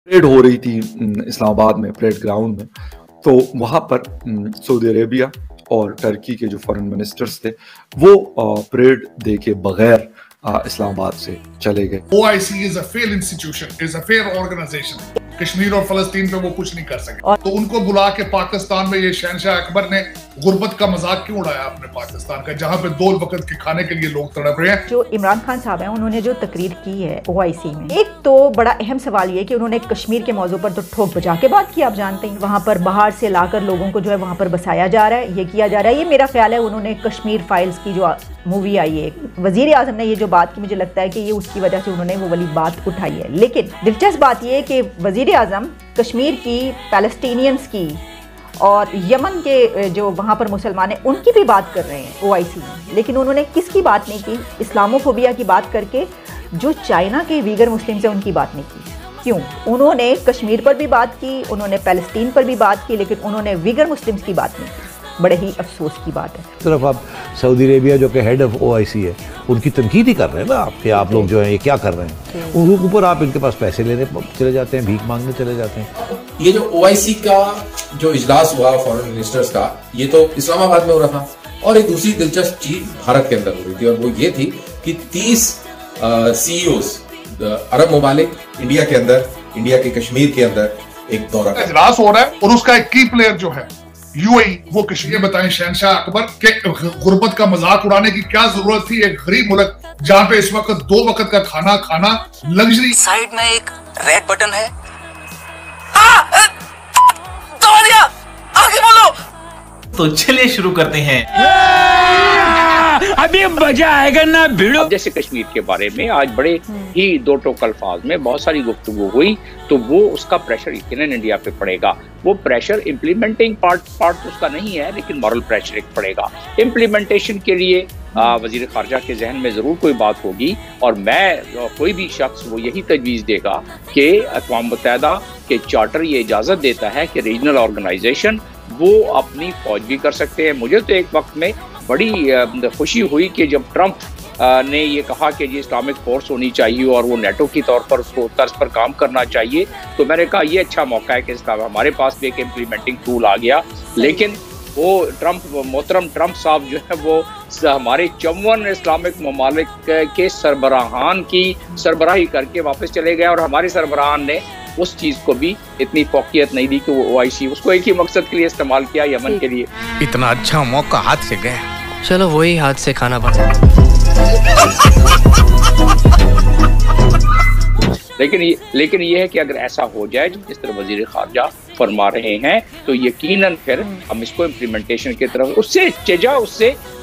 Parade हो रही थी इस्लामाबाद में, परेड ग्राउंड में। तो वहाँ पर सऊदी अरेबिया और टर्की के जो फॉरेन मिनिस्टर्स थे वो परेड देखे बगैर इस्लामाबाद से चले गए। OIC is a failed institution, is a fair organization. Kashmir और फलस्तीन पे वो कुछ नहीं कर सके, तो उनको बुला के पाकिस्तान में ये शहनशाह अकबर ने गुर्बत का मजाक क्यों उड़ाया अपने पाकिस्तान का, जहाँ पे 2 वक्त के खाने के लिए लोग तड़प रहे हैं। जो इमरान खान साहब हैं उन्होंने जो तकरीर की है OIC में, एक तो बड़ा अहम सवाल ये कि उन्होंने कश्मीर के मौजू पर तो ठोक बजा के बात की। आप जानते हैं वहाँ पर बाहर से लाकर लोगों को जो है वहाँ पर बसाया जा रहा है, ये किया जा रहा है। ये मेरा ख्याल है उन्होंने कश्मीर फाइल्स की जो मूवी आई है, वजीर आजम ने ये जो बात की, मुझे लगता है कि ये उसकी वजह से उन्होंने वो वाली बात उठाई है। लेकिन दिलचस्प बात ये है कि वजीर आजम कश्मीर की, पैलेस्टीनियंस की और यमन के जो वहाँ पर मुसलमान हैं उनकी भी बात कर रहे हैं OIC में, लेकिन उन्होंने किसकी बात नहीं की? इस्लामोफोबिया की बात करके जो चाइना के वीगर मुस्लिम से उनकी बात नहीं की। क्यों? उन्होंने कश्मीर पर भी बात की, उन्होंने पैलेस्टीन पर भी बात की, लेकिन उन्होंने वीगर मुस्लिम्स की बात नहीं की। बड़े ही अफसोस की बात है। सिर्फ आप सऊदी अरेबिया जो कि हेड ऑफ OIC है उनकी तनकीद ही कर रहे हैं ना आप, कि आप लोग जो हैं ये क्या कर रहे हैं। उनके ऊपर आप इनके पास पैसे लेने चले जाते हैं, भीख मांगने चले जाते हैं। ये जो OIC का जो इजलास हुआ फॉरेन मिनिस्टर्स का, ये तो इस्लामाबाद में हो रहा था। और एक दूसरी दिलचस्प चीज भारत के अंदर हो रही थी, और वो ये थी कि 30 CEOs अरब ममालिक इंडिया के अंदर, इंडिया के कश्मीर के अंदर एक दौरा इजलास हो रहा है, और उसका एक की प्लेयर जो है UAE, वो कश्मीर बताएं शहनशाह अकबर के गुर्बत का मजाक उड़ाने की क्या जरूरत थी। एक गरीब मुल्क जहाँ पे इस वक्त 2 वक्त का खाना लग्जरी। साइड में एक रेड बटन है, आगे बोलो। तो चलिए शुरू करते हैं। अभी मजा आएगा ना भिड़ो। जैसे कश्मीर के बारे में आज बड़े ही 2 टोक अल्फाज में बहुत सारी गुफ्तगू हुई, तो वो उसका प्रेशर यकीनन इंडिया पे पड़ेगा। वो प्रेशर इम्प्लीमेंटिंग पार्ट उसका नहीं है, लेकिन मॉरल प्रेशर एक पड़ेगा। इम्प्लीमेंटेशन के लिए वजीर खारजा के जहन में जरूर कोई बात होगी, और मैं कोई भी शख्स वो यही तजवीज़ देगा कि अक़वाम मुत्तहिदा के चार्टर ये इजाज़त देता है कि रीजनल ऑर्गेनाइजेशन वो अपनी फौज भी कर सकते हैं। मुझे तो एक वक्त में बड़ी खुशी हुई कि जब ट्रंप ने ये कहा कि ये इस्लामिक फोर्स होनी चाहिए और वो नेटो की तौर पर उसको तर्ज पर काम करना चाहिए, तो मैंने कहा ये अच्छा मौका है कि हमारे पास भी एक इम्प्लीमेंटिंग टूल आ गया। लेकिन वो मोहतरम ट्रंप साहब जो है वो हमारे 54 इस्लामिक ममालिक के सरबराहान की सरबराही करके वापस चले गए, और हमारे सरबराहान ने उस चीज को भी इतनी फोकियत नहीं दी कि वो OIC उसको एक ही मकसद के लिए इस्तेमाल किया, यमन के लिए। इतना अच्छा मौका हाथ से गया, चलो वही हाथ से खाना बना। लेकिन ये है कि अगर ऐसा हो जाए जिस तरह वजीर खारजा फरमा रहे हैं, तो यकीनन फिर हम इसको इम्प्लीमेंटेशन की तरफ उससे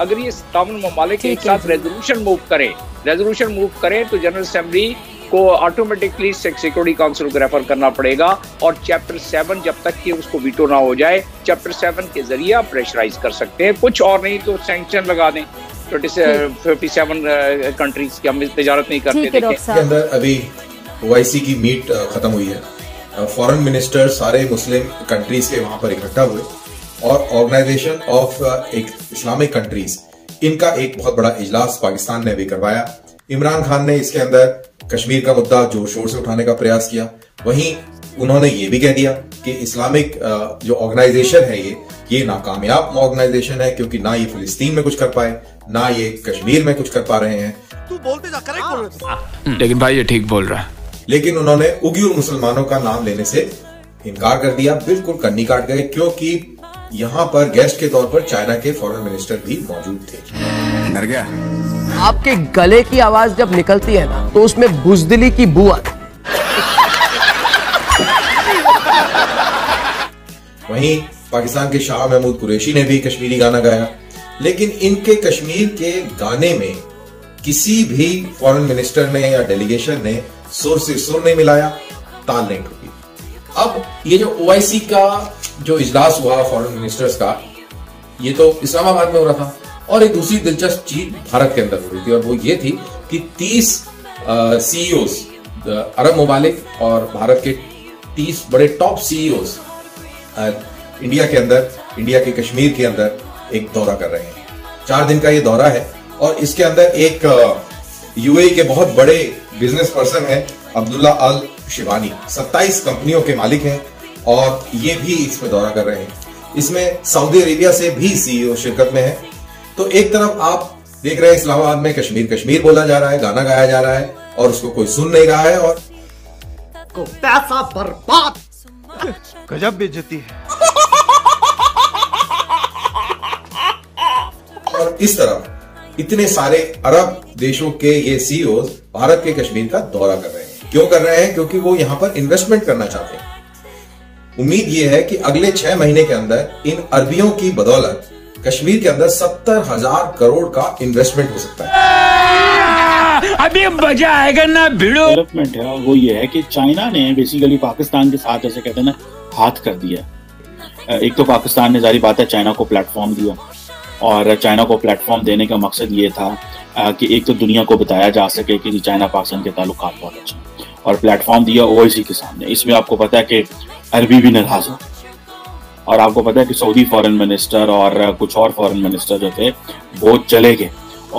अगर ये 57 ममालिक एक साथ रेजोल्यूशन मूव करें तो जनरल असेंबली को ऑटोमेटिकली सिक्योरिटी काउंसिल को रेफर करना पड़ेगा, और चैप्टर 7 जब तक कि उसको वीटो ना हो जाए, चैप्टर 7 के जरिए आप प्रेशराइज कर सकते हैं। कुछ और नहीं तो सैंक्शन लगा दें 57 कंट्रीज की हम तजारत नहीं करते। के अंदर अभी OIC की मीट खत्म हुई है। फॉरेन मिनिस्टर सारे मुस्लिम कंट्रीज के वहां पर इकट्ठा हुए, और ऑर्गेनाइजेशन ऑफ इस्लामिक कंट्रीज, इनका एक बहुत बड़ा इजलास पाकिस्तान ने भी करवाया। इमरान खान ने इसके अंदर कश्मीर का मुद्दा जोर शोर से उठाने का प्रयास किया। वहीं उन्होंने ये भी कह दिया कि इस्लामिक जो ऑर्गेनाइजेशन है ये नाकामयाब ऑर्गेनाइजेशन है, क्योंकि ना ये फिलिस्तीन में कुछ कर पाए, ना ये कश्मीर में कुछ कर पा रहे हैं। तू बोलते जा, करेक्ट बोल रहे। लेकिन भाई ये ठीक बोल रहा है। लेकिन उन्होंने उग्र मुसलमानों का नाम लेने से इनकार कर दिया, बिल्कुल कन्नी काट गए, क्योंकि यहाँ पर गेस्ट के तौर पर चाइना के फॉरेन मिनिस्टर भी मौजूद थे। डर गया। आपके गले की आवाज जब निकलती है ना, तो उसमें बुज़दिली की बू आती। वहीं पाकिस्तान के शाह महमूद कुरैशी ने भी कश्मीरी गाना गाया, लेकिन इनके कश्मीर के गाने में किसी भी फॉरेन मिनिस्टर ने या डेलीगेशन ने सुर से सुर नहीं मिलाया, ताल नहीं ठोकी। अब ये जो OIC का जो इजलास हुआ फॉरेन मिनिस्टर्स का, ये तो इस्लामाबाद में हो रहा था। और एक दूसरी दिलचस्प चीज भारत के अंदर हो रही थी, और वो ये थी कि 30 CEOs अरब ममालिक और भारत के 30 बड़े टॉप CEOs इंडिया के अंदर, इंडिया के कश्मीर के अंदर एक दौरा कर रहे हैं। 4 दिन का ये दौरा है, और इसके अंदर एक UAE के बहुत बड़े बिजनेस पर्सन है अब्दुल्ला अल शिवानी 27 कंपनियों के मालिक हैं और ये भी इसमें दौरा कर रहे हैं। इसमें सऊदी अरेबिया से भी सीईओ शिरकत में है। तो एक तरफ आप देख रहे हैं इस्लामाबाद में कश्मीर कश्मीर बोला जा रहा है, गाना गाया जा रहा है और उसको कोई सुन नहीं रहा है और पैसा बर्बाद, गजब बेइज्जती है। और इस तरफ इतने सारे अरब देशों के ये सीईओ भारत के कश्मीर का दौरा कर रहे हैं। क्यों कर रहे हैं? क्योंकि वो यहां पर इन्वेस्टमेंट करना चाहते हैं। उम्मीद ये है कि अगले 6 महीने के अंदर इन अरबियों की बदौलत कश्मीर के अंदर 70,000 करोड़ का इन्वेस्टमेंट हो सकता है। अभी मजा आएगा ना भिड़ो। डेवलपमेंट है और वो ये है कि चाइना ने बेसिकली पाकिस्तान के साथ जैसे कहते हैं ना हाथ कर दिया। एक तो पाकिस्तान ने जारी बात है चाइना को प्लेटफॉर्म दिया और चाइना को प्लेटफॉर्म देने का मकसद ये था कि एक तो दुनिया को बताया जा सके कि चाइना पाकिस्तान के ताल्लुकात बहुत अच्छे और प्लेटफॉर्म दिया ओआईसी के सामने। इसमें आपको पता है कि अरबी भी नाराज हो और आपको पता है कि सऊदी फॉरेन मिनिस्टर और कुछ और फॉरेन मिनिस्टर जो थे वो चले गए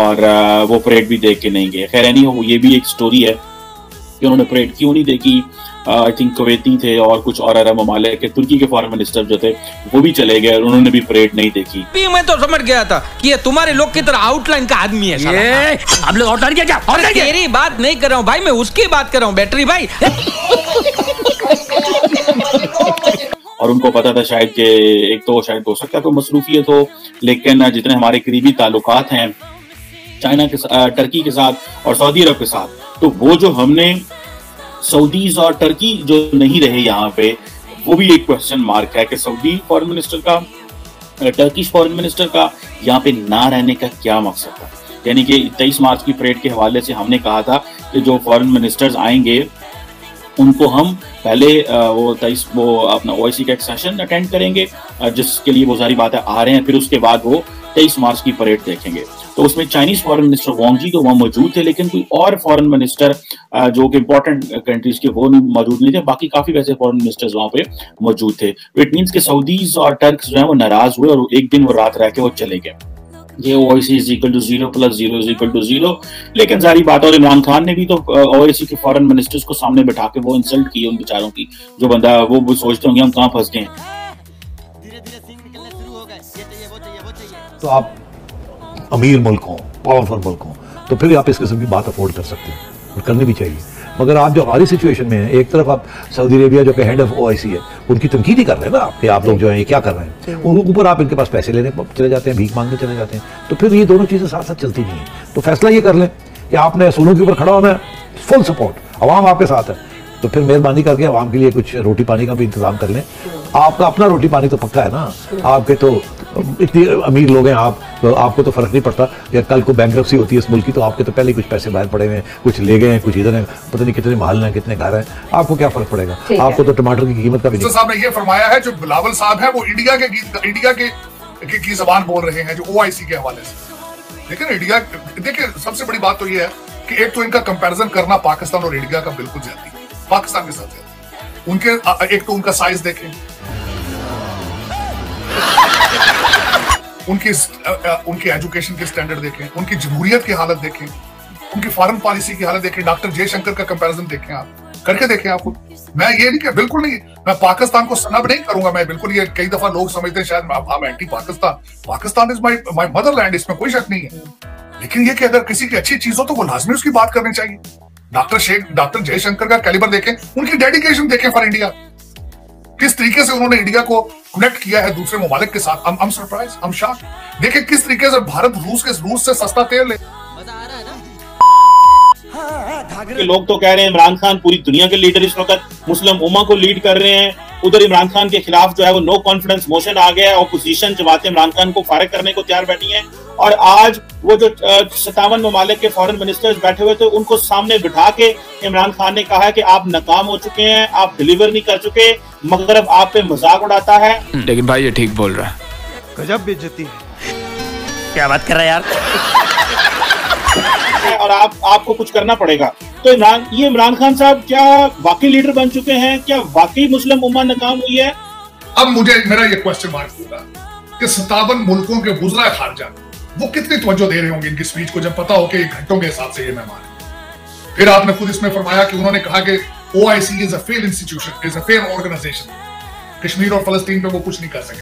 और वो परेड भी देख के नहीं गए। खैर नहीं हो, ये भी एक स्टोरी है कि उन्होंने परेड क्यों नहीं देखी। आई थिंक कुवैती थे और कुछ और अरब ममालिक के तुर्की के फॉरेन मिनिस्टर जो थे वो भी चले गए और उन्होंने भी परेड नहीं देखी। मैं तो समझ गया था कि ये तुम्हारे लोग की तरह आउटलाइन का आदमी है। आप लोग आउटलाइन क्या तेरी बात नहीं कर रहा हूँ भाई, मैं उसकी बात कर रहा हूँ, बैटरी भाई। और उनको पता था शायद कि एक तो शायद हो सकता है कोई मसरूफियत हो, लेकिन जितने हमारे करीबी ताल्लुकात हैं चाइना के टर्की के साथ और सऊदी अरब के साथ, तो वो जो हमने सऊदीज और टर्की जो नहीं रहे यहाँ पे, वो भी एक क्वेश्चन मार्क है कि सऊदी फॉरेन मिनिस्टर का टर्किश फॉरेन मिनिस्टर का यहाँ पे ना रहने का क्या मकसद था। यानी कि 23 मार्च की परेड के हवाले से हमने कहा था कि जो फॉरेन मिनिस्टर्स आएंगे उनको हम पहले वो अपना ओआईसी का एक सेशन अटेंड करेंगे जिसके लिए वो सारी बातें आ रहे हैं, फिर उसके बाद वो 23 मार्च की परेड देखेंगे। तो उसमें चाइनीज फॉरेन मिनिस्टर वांग जी तो वहाँ मौजूद थे, लेकिन कोई और फॉरेन मिनिस्टर जो कि इंपॉर्टेंट कंट्रीज के वो मौजूद नहीं थे। बाकी काफी वैसे फॉरेन मिनिस्टर्स वहाँ पे मौजूद थे। इट मीन्स के सऊदीज और टर्क्स जो है वो नाराज हुए और एक दिन वो रात रह के वो चले गए। ये OIC is equal to 0 + 0 is equal to 0। लेकिन सारी बात, और इमरान खान ने भी तो ओआईसी के फॉरेन मिनिस्टर्स को सामने बैठा के वो इंसल्ट की उन बेचारों की, जो बंदा वो सोचते होंगे हम कहाँ फंस गए। तो आप अमीर मुल्क हो, पावरफुल मुल्क हो, तो फिर आप इस किस्म की बात अफोर्ड कर सकते हैं और करनी भी चाहिए। मगर आप जो हमारी सिचुएशन में है, एक तरफ आप सऊदी अरेबिया जो कि हेड ऑफ ओआईसी है उनकी तनकीद ही कर रहे हैं ना आप, कि आप लोग जो है ये क्या कर रहे हैं। उनके ऊपर आप इनके पास पैसे लेने चले जाते हैं, भीख मांगने चले जाते हैं। तो फिर ये दोनों चीज़ें साथ साथ चलती नहीं है। तो फैसला ये कर लें कि आपने असूलों के ऊपर खड़ा होना है, फुल सपोर्ट, अवाम आपके साथ है, तो फिर मेहरबानी करके अवाम के लिए कुछ रोटी पानी का भी इंतजाम कर लें। आपका अपना रोटी पानी तो पक्का है ना, आपके तो इतने अमीर लोग हैं आप, तो आपको तो फर्क नहीं पड़ता। या कल को बैंकरप्सी होती है इस मुल्क की, तो आपके तो पहले कुछ पैसे बाहर पड़े हुए हैं, कुछ ले गए हैं, कुछ इधर हैं, पता नहीं कितने महल हैं, कितने घर हैं, आपको क्या फर्क पड़ेगा। आपको तो टमाटर की कीमत का भी नहीं। साहब ने ये फरमाया है, जो बिलावल साहब है वो इंडिया की जबान बोल रहे हैं, जो ओआईसी के हवाले से। लेकिन इंडिया, देखिए सबसे बड़ी बात तो ये है कि एक तो इनका कंपैरिजन करना पाकिस्तान और इंडिया का बिल्कुल ज्यादा, पाकिस्तान के साथ उनके, एक तो उनका साइज देखें, उनकी एजुकेशन के स्टैंडर्ड देखें, उनकी जमहूरियत की हालत देखें, उनकी फॉरेन पॉलिसी की हालत देखें, डॉक्टर जयशंकर का कंपैरिजन देखें, आप करके देखें। आपको मैं ये नहीं, बिल्कुल नहीं, मैं पाकिस्तान को सनब नहीं करूंगा, मैं बिल्कुल, ये कई दफा लोग समझते हैं शायद हम anti Pakistan is my Motherland, इसमें कोई शक नहीं है। लेकिन ये कि अगर किसी की अच्छी चीज हो तो वो लाजमी उसकी बात करनी चाहिए। डॉक्टर जयशंकर का कैलिबर देखें, उनकी डेडिकेशन देखें फॉर इंडिया, किस तरीके से उन्होंने इंडिया को कनेक्ट किया है दूसरे ममालिक के साथ। I am surprise, I am shocked. देखिए किस तरीके से भारत रूस से सस्ता तेल ले। लोग तो कह रहे हैं इमरान खान पूरी दुनिया के लीडर इस वक्त मुस्लिम उम्मा को लीड कर रहे हैं। उधर इमरान खान के खिलाफ जो है वो नो कॉन्फिडेंस मोशन आ गया है, ऑपोजिशन जमातें इमरान खान को फारिग करने को तैयार बैठी हैं। और आज वो जो 57 ममालिक के फॉरेन मिनिस्टर्स बैठे हुए थे, उनको सामने बिठा के इमरान खान ने कहा है कि आप नाकाम हो चुके हैं, आप डिलीवर नहीं कर चुके, मगर अब आप पे मजाक उड़ाता है। लेकिन भाई ये ठीक बोल रहा है। गजब बेइज्जती है। क्या बात कर रहा है यार। और आपको कुछ करना पड़ेगा। तो इमरान खान साहब क्या वाकई लीडर बन चुके हैं? क्या वाकई मुस्लिम उम्मा नाकाम हुई है? अब मेरा ये क्वेश्चन मार्क होगा कि 57 मुल्कों के वुज़रा खारजा वो कितनी तवज्जो दे रहे होंगे इनकी स्पीच को, जब पता हो कि घंटों के हिसाब से ये मेहमान है। फिर आपने खुद इसमें फरमाया कि उन्होंने कहा कि OIC is a fail institution, is a fail organisation. Kashmir और फलस्तीन पे वो कुछ नहीं कर सके।